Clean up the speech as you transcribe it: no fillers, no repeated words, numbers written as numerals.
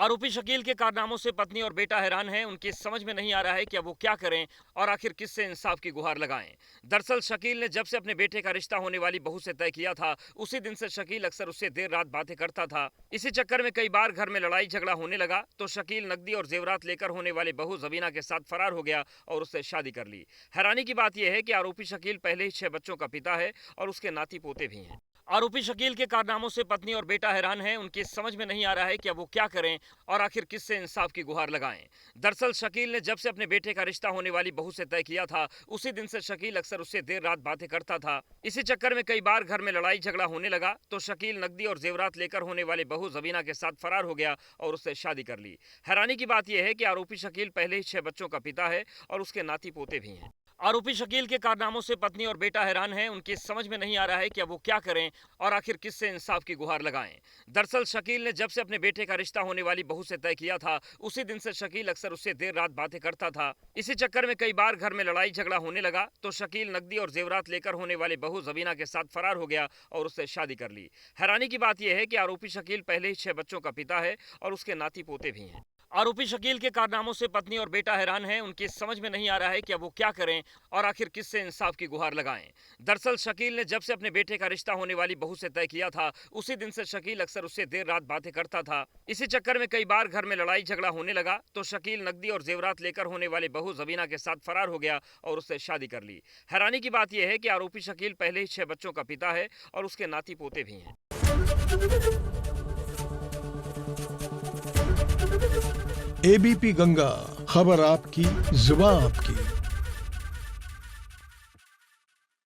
आरोपी शकील के कारनामों से पत्नी और बेटा हैरान हैं। उनकी समझ में नहीं आ रहा है कि अब वो क्या करें और आखिर किससे इंसाफ की गुहार लगाएं। दरअसल शकील ने जब से अपने बेटे का रिश्ता होने वाली बहू से तय किया था, उसी दिन से शकील अक्सर उससे देर रात बातें करता था। इसी चक्कर में कई बार घर में लड़ाई झगड़ा होने लगा तो शकील नकदी और जेवरात लेकर होने वाली बहू जबीना के साथ फरार हो गया और उससे शादी कर ली। हैरानी की बात यह है कि आरोपी शकील पहले ही 6 बच्चों का पिता है और उसके नाती पोते भी हैं। आरोपी शकील के कारनामों से पत्नी और बेटा हैरान हैं। उनकी समझ में नहीं आ रहा है कि अब वो क्या करें और आखिर किससे इंसाफ की गुहार लगाएं। दरअसल शकील ने जब से अपने बेटे का रिश्ता होने वाली बहू से तय किया था, उसी दिन से शकील अक्सर उससे देर रात बातें करता था। इसी चक्कर में कई बार घर में लड़ाई झगड़ा होने लगा तो शकील नकदी और जेवरात लेकर होने वाली बहू जबीना के साथ फरार हो गया और उससे शादी कर ली। हैरानी की बात यह है कि आरोपी शकील पहले ही 6 बच्चों का पिता है और उसके नाती पोते भी हैं। आरोपी शकील के कारनामों से पत्नी और बेटा हैरान हैं। उनकी समझ में नहीं आ रहा है कि अब वो क्या करें और आखिर किससे इंसाफ की गुहार लगाएं। दरअसल शकील ने जब से अपने बेटे का रिश्ता होने वाली बहू से तय किया था, उसी दिन से शकील अक्सर उससे देर रात बातें करता था। इसी चक्कर में कई बार घर में लड़ाई झगड़ा होने लगा तो शकील नकदी और जेवरात लेकर होने वाली बहू जबीना के साथ फरार हो गया और उससे शादी कर ली। हैरानी की बात यह है कि आरोपी शकील पहले ही 6 बच्चों का पिता है और उसके नाती पोते भी हैं। आरोपी शकील के कारनामों से पत्नी और बेटा हैरान हैं। उनकी समझ में नहीं आ रहा है कि अब वो क्या करें और आखिर किससे इंसाफ की गुहार लगाएं। दरअसल शकील ने जब से अपने बेटे का रिश्ता होने वाली बहू से तय किया था, उसी दिन से शकील अक्सर उससे देर रात बातें करता था। इसी चक्कर में कई बार घर में लड़ाई झगड़ा होने लगा तो शकील नकदी और जेवरात लेकर होने वाली बहू जबीना के साथ फरार हो गया और उससे शादी कर ली। हैरानी की बात यह है कि आरोपी शकील पहले ही 6 बच्चों का पिता है और उसके नाती पोते भी हैं। एबीपी गंगा, खबर आपकी, जुबान आपकी।